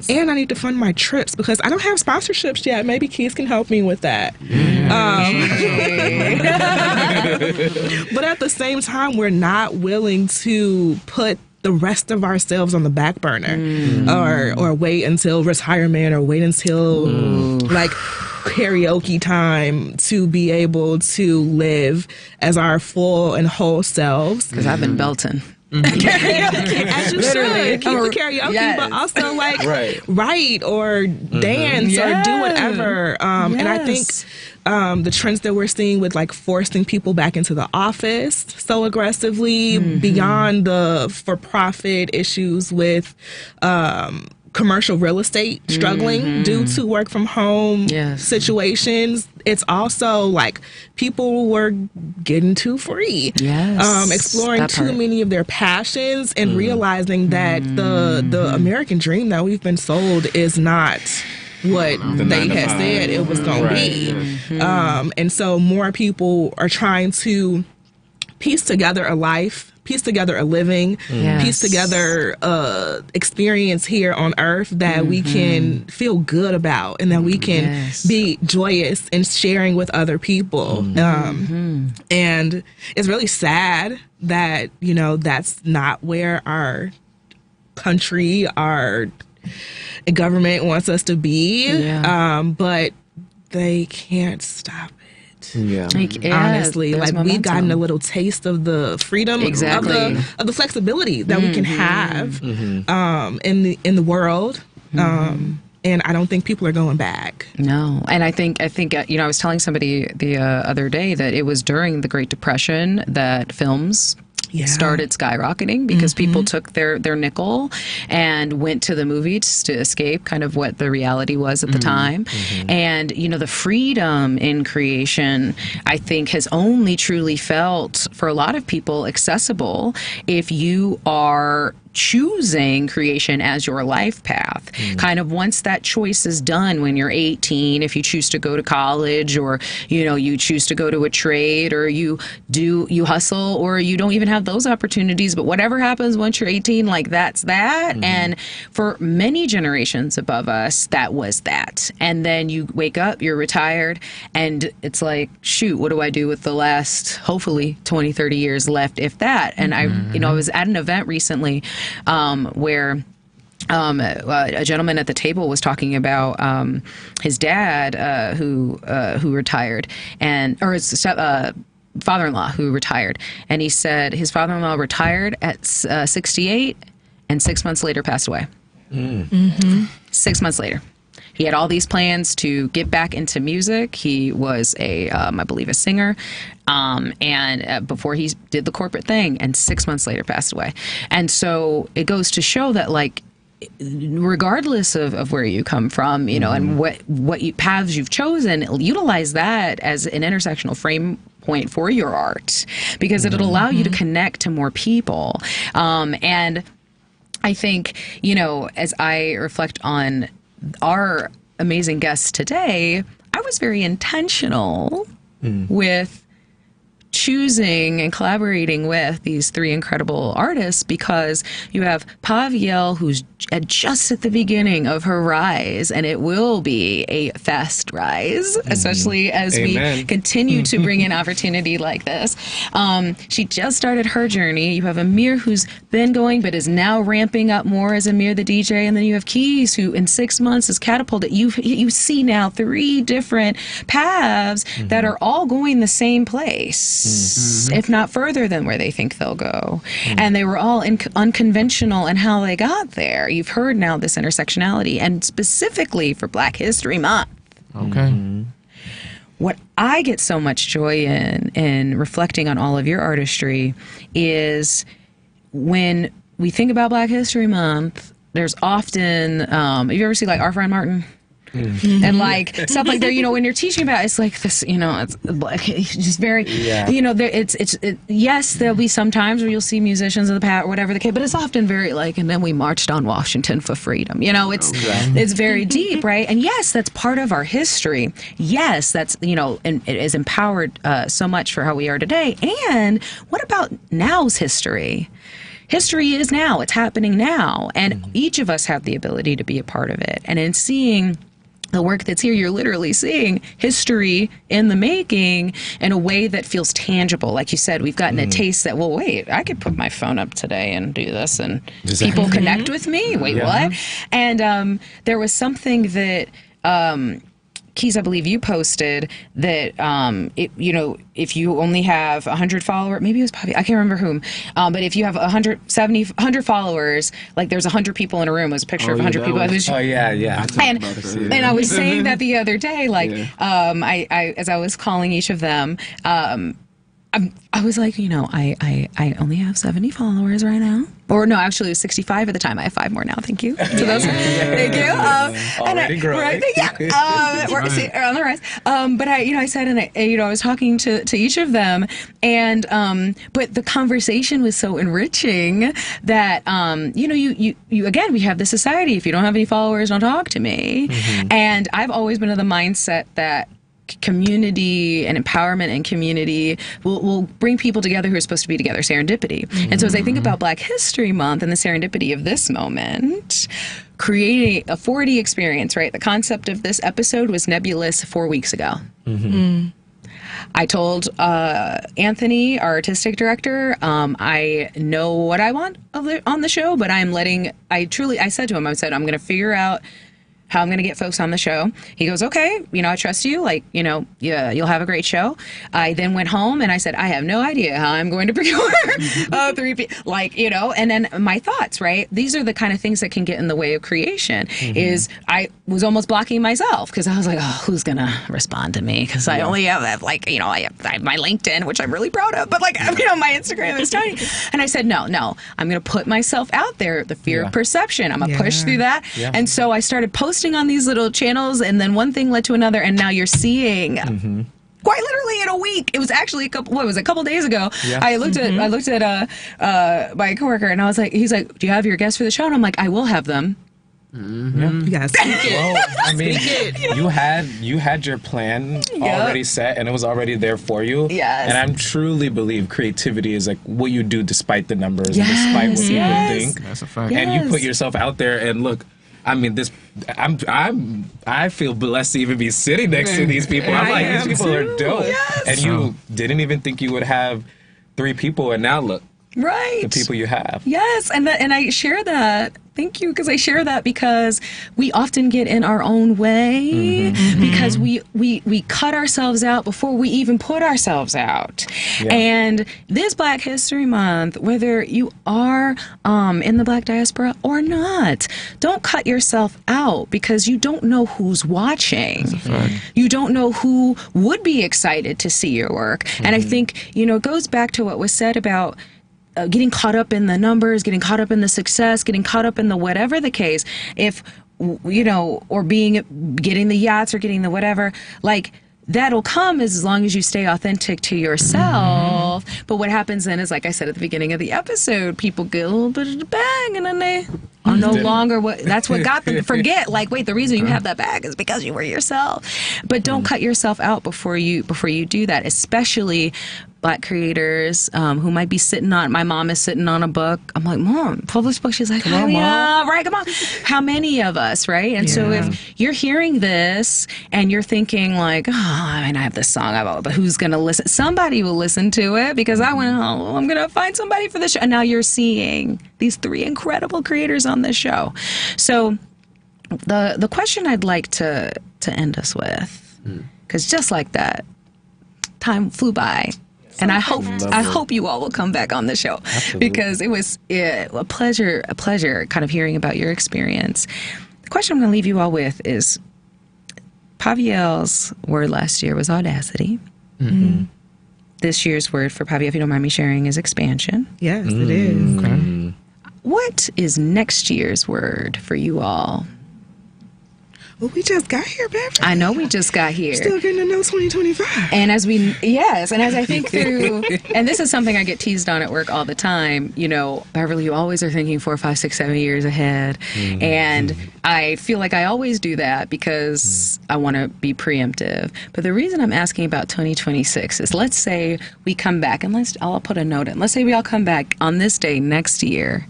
And I need to fund my trips because I don't have sponsorships yet. Maybe Keez can help me with that. But at the same time, we're not willing to put the rest of ourselves on the back burner, or wait until retirement, or wait until like karaoke time to be able to live as our full and whole selves. Because I've been belting. karaoke, as you should. Keep the karaoke, but also like write or dance or do whatever. And I think the trends that we're seeing with like forcing people back into the office so aggressively, beyond the for-profit issues with commercial real estate struggling due to work from home situations. It's also like people were getting too free, exploring too many of their passions and realizing that the American dream that we've been sold is not what they had said it was going to be. And so more people are trying to piece together a life, piece together a living, piece together experience here on earth that we can feel good about and that we can be joyous in sharing with other people. And it's really sad that, you know, that's not where our country, our government wants us to be. But they can't stop it. Honestly, like we've gotten a little taste of the freedom of the flexibility that we can have in the world. And I don't think people are going back. No. And I think you know, I was telling somebody the other day that it was during the Great Depression that films started skyrocketing because people took their nickel and went to the movies to escape kind of what the reality was at the time. And, you know, the freedom in creation, I think, has only truly felt for a lot of people accessible if you are choosing creation as your life path. Kind of once that choice is done when you're 18, if you choose to go to college or, you know, you choose to go to a trade or you hustle or you don't even have those opportunities, but whatever happens once you're 18, like that's that. And for many generations above us, that was that. And then you wake up, you're retired, and it's like, shoot, what do I do with the last, hopefully 20, 30 years left, if that? And I was at an event recently where a gentleman at the table was talking about his dad who retired, or his father-in-law who retired, and he said his father-in-law retired at 68 and 6 months later passed away. 6 months later. He had all these plans to get back into music. He was I believe, a singer. And before he did the corporate thing, and 6 months later passed away. And so it goes to show that, like, regardless of where you come from, you know, and what paths you've chosen, utilize that as an intersectional frame point for your art, because it'll allow you to connect to more people. And I think, you know, as I reflect on our amazing guests today, I was very intentional with choosing and collaborating with these three incredible artists, because you have Paviel, who's just at the beginning of her rise, and it will be a fast rise, especially as we continue to bring in opportunity like this. She just started her journey. You have Ameer, who's been going but is now ramping up more as Ameer the DJ, and then you have Keez, who in 6 months is catapulted. You see now 3 different paths that are all going the same place. If not further than where they think they'll go. And they were all unconventional in how they got there. You've heard now this intersectionality, and specifically for Black History Month. What I get so much joy in reflecting on all of your artistry is when we think about Black History Month, there's often, have you ever seen like Our Friend Martin? And like stuff like that, you know, when you're teaching about, it's like this, you know, it's just very, you know, yes, there'll be some times where you'll see musicians in the past or whatever the case, but it's often very like, and then we marched on Washington for freedom, you know, it's very deep, right? And yes, that's part of our history. Yes, that's, you know, and it has empowered so much for how we are today. And what about now's history? History is now. It's happening now. And each of us have the ability to be a part of it. And in seeing the work that's here, you're literally seeing history in the making in a way that feels tangible. Like you said, we've gotten a taste that, well, wait, I could put my phone up today and do this, and people connect with me. Wait, what? And there was something that Keez, I believe you posted that, if you only have 100 followers, maybe it was Poppy, I can't remember whom, but if you have 100 followers, like there's 100 people in a room, it was a picture of 100 people. And I was saying that the other day, like, I as I was calling each of them, I was like, I only have 70 followers right now. Or no, actually it was 65 at the time. I have 5 more now. Thank you. To those. Thank you. Already growing. Right, we're on the rise. But I said, and I was talking to each of them, and but the conversation was so enriching that you again, we have this society. If you don't have any followers, don't talk to me. Mm-hmm. And I've always been of the mindset that community and empowerment and community will bring people together who are supposed to be together, serendipity. Mm-hmm. And so as I think about Black History Month and the serendipity of this moment, creating a 4D experience, right? The concept of this episode was nebulous 4 weeks ago. Mm-hmm. Mm. I told Anthony, our artistic director, I know what I want on the show, but I said to him, I'm going to figure out how I'm going to get folks on the show. He goes, okay, I trust you. Like, yeah, you'll have a great show. I then went home and I said, I have no idea how I'm going to procure 3 people. And then my thoughts, right? These are the kind of things that can get in the way of creation. Mm-hmm. I was almost blocking myself because I was like, oh, who's going to respond to me? Because I only have I have my LinkedIn, which I'm really proud of, but my Instagram is tiny. And I said, no, I'm going to put myself out there. The fear of perception. I'm going to push through that. Yeah. And so I started posting on these little channels, and then one thing led to another, and now you're seeing quite literally in a week. It was actually a couple days ago. Yeah. I looked at my coworker, and I was like, he's like, do you have your guests for the show? And I'm like, I will have them. Mm-hmm. You gotta speak it. Well, I mean, you had your plan already set, and it was already there for you. Yes. And I truly believe creativity is like what you do despite the numbers, and despite what people think. That's a fact. And you put yourself out there, and look. I mean, I feel blessed to even be sitting next to these people. I'm like, these people are dope. Yes. And you didn't even think you would have 3 people, and now look. Right. The people you have. Yes, and I share that. Thank you, because I share that because we often get in our own way because we cut ourselves out before we even put ourselves out. Yeah. And this Black History Month, whether you are in the Black diaspora or not, don't cut yourself out because you don't know who's watching. You don't know who would be excited to see your work. And I think, it goes back to what was said about getting caught up in the numbers, getting caught up in the success, getting caught up in the whatever the case, or getting the yachts or getting the whatever, like that'll come as long as you stay authentic to yourself. But what happens then is, like I said at the beginning of the episode, people get a little bit of the bag and then they are no longer that's what got them to forget. Like, wait, the reason you have that bag is because you were yourself. But don't cut yourself out before you do that, especially Black creators who might be sitting on. My mom is sitting on a book. I'm like, Mom, published book. She's like, come on, Mom. Right, come on. How many of us, right? And so if you're hearing this and you're thinking like, I have this song, but who's going to listen? Somebody will listen to it because I'm going to find somebody for the show. And now you're seeing these 3 incredible creators on this show. So the question I'd like to end us with, because just like that, time flew by. And I hope you all will come back on the show. Absolutely. Because it was a pleasure kind of hearing about your experience. The question I'm going to leave you all with is, Paviel's word last year was audacity. Mm-hmm. This year's word for Paviel, if you don't mind me sharing, is expansion. Yes, it is. Okay. What is next year's word for you all? Well, we just got here, Beverly. I know we just got here. Still getting to know 2025. And as I think through, and this is something I get teased on at work all the time, Beverly, you always are thinking 4, 5, 6, 7 years ahead. Mm-hmm. And I feel like I always do that because I want to be preemptive. But the reason I'm asking about 2026 is, let's say we come back, and I'll put a note in. Let's say we all come back on this day next year.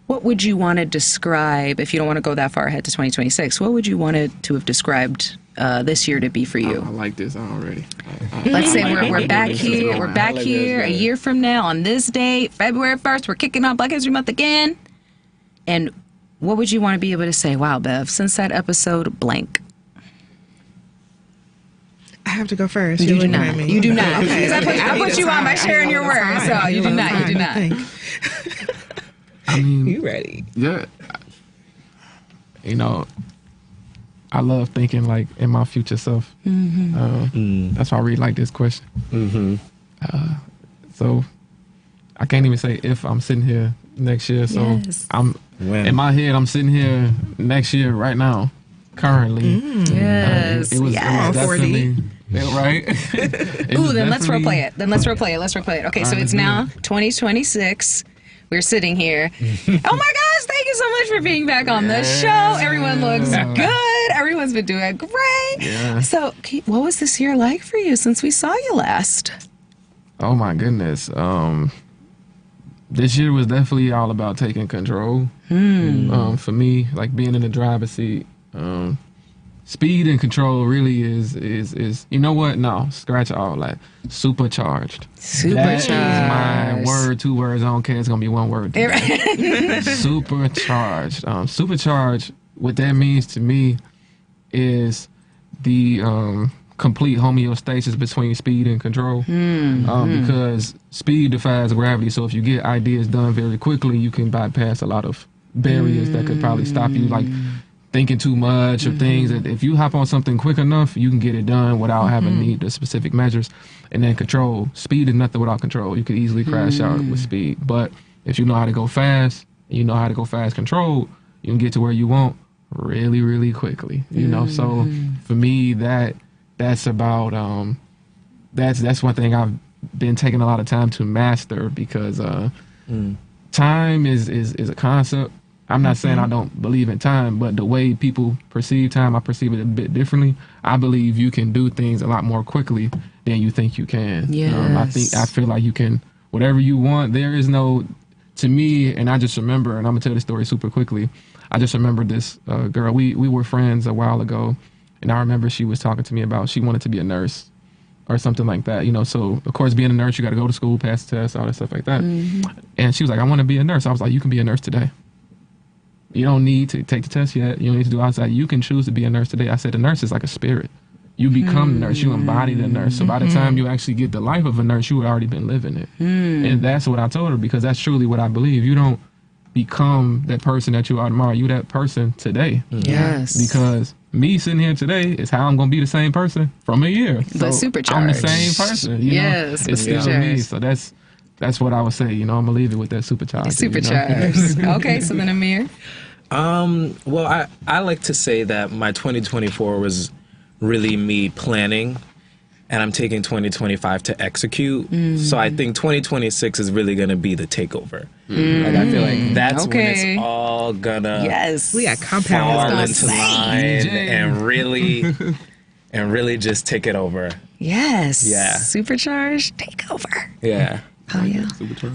What would you want to describe, if you don't want to go that far ahead to 2026, what would you want to have described this year to be for you? I like this already. Let's say we're back here. We're back here a year from now on this day, February 1st. We're kicking off Black History Month again. And what would you want to be able to say? Wow, Bev, since that episode, blank. I have to go first. You do not. You do not. Okay. I put you on by sharing your words, so you do not. You do not. I mean, you ready? Yeah. You know, I love thinking like in my future self. That's why I really like this question. So I can't even say if I'm sitting here next year. So I'm in my head. I'm sitting here next year right now, currently. Yes. It was definitely right. Ooh, then let's role play it. Let's role play it. Okay, so it's now 2026. We're sitting here. Oh my gosh, thank you so much for being back on the show. Everyone looks good. Everyone's been doing great. Yeah. So, what was this year like for you since we saw you last? Oh my goodness. This year was definitely all about taking control. For me, like being in the driver's seat. Speed and control really is you know what? No, scratch all that. Supercharged. That is my word, 2 words. I don't care. It's gonna be 1 word. Supercharged. Supercharged. What that means to me is the complete homeostasis between speed and control. Because speed defies gravity. So if you get ideas done very quickly, you can bypass a lot of barriers that could probably stop you, like thinking too much of things. That if you hop on something quick enough, you can get it done without having to need the specific measures. And then control. Speed is nothing without control. You could easily crash out with speed. But if you know how to go fast, you know how to go fast controlled, you can get to where you want really, really quickly. You know, so for me, that's about that's one thing I've been taking a lot of time to master, because time is a concept. I'm not saying I don't believe in time, but the way people perceive time, I perceive it a bit differently. I believe you can do things a lot more quickly than you think you can. Yes. I feel like you can, whatever you want. There is no, to me, and I just remember, and I'm gonna tell this story super quickly. I just remember this girl. We were friends a while ago, and I remember she was talking to me about she wanted to be a nurse or something like that. You know, so of course being a nurse, you got to go to school, pass the test, all that stuff like that. And she was like, I want to be a nurse. I was like, you can be a nurse today. You don't need to take the test yet. You don't need to do outside. You can choose to be a nurse today. I said, the nurse is like a spirit. You become the nurse. You embody the nurse. So by the time you actually get the life of a nurse, you had already been living it. And that's what I told her, because that's truly what I believe. You don't become that person that you are tomorrow. You that person today. Yes. Because me sitting here today is how I'm going to be the same person from a year. So But supercharged. I'm the same person. You know? It's still me. So that's what I would say. You know, I'm going to leave it with that supercharged. Supercharged. You know? Okay, so then Ameer. Well, I like to say that my 2024 was really me planning, and I'm taking 2025 to execute. So I think 2026 is really going to be the takeover. Like, I feel like that's when it's all gonna we got compound fall into line and really just take it over. Yes. Yeah. Supercharged takeover. Yeah. Oh yeah.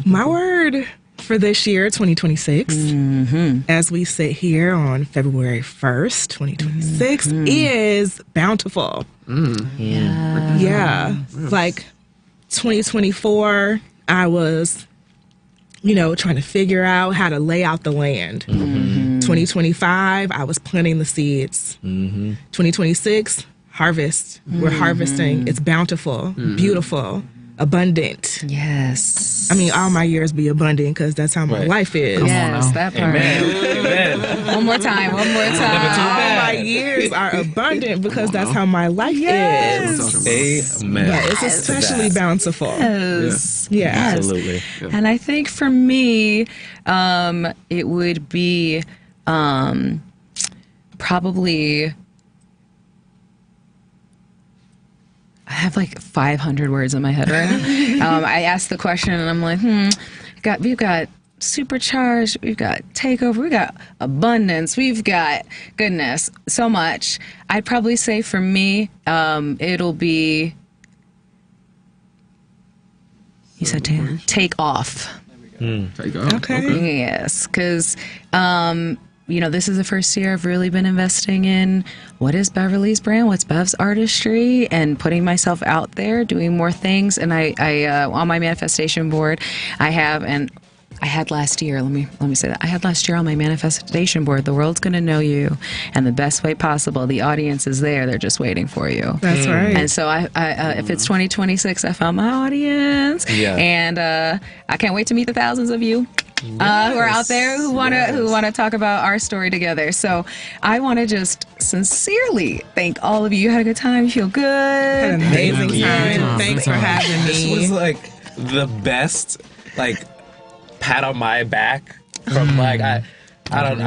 My word for this year, 2026, as we sit here on February 1st, 2026, is bountiful. Yeah. Like 2024, I was, trying to figure out how to lay out the land. 2025, I was planting the seeds. 2026, harvest. We're harvesting. It's bountiful, beautiful, abundant. Yes. I mean, all my years be abundant because that's how my life is. Yes, that part. Amen. One more time. All my years are abundant because that's how my life is. Amen. Yeah, it's especially bountiful. Yes. Yeah. Absolutely. And I think for me, it would be probably, I have like 500 words in my head right now. I asked the question and I'm like, we've got supercharged, we've got takeover, we've got abundance, we've got goodness, so much. I'd probably say for me, it'll be, you said take off. Take off. Okay. Yes, because this is the first year I've really been investing in what is Beverly's brand, what's Bev's artistry, and putting myself out there, doing more things. And I on my manifestation board, I have, and I had last year, let me say that. I had last year on my manifestation board, the world's going to know you and the best way possible. The audience is there. They're just waiting for you. That's right. And so I if it's 2026, I found my audience. Yeah. And I can't wait to meet the thousands of you. Who are out there who want to talk about our story together. So I want to just sincerely thank all of you. You had a good time. You feel good. Had an amazing time. Thanks for having me. This was like the best, like, pat on my back from like I'm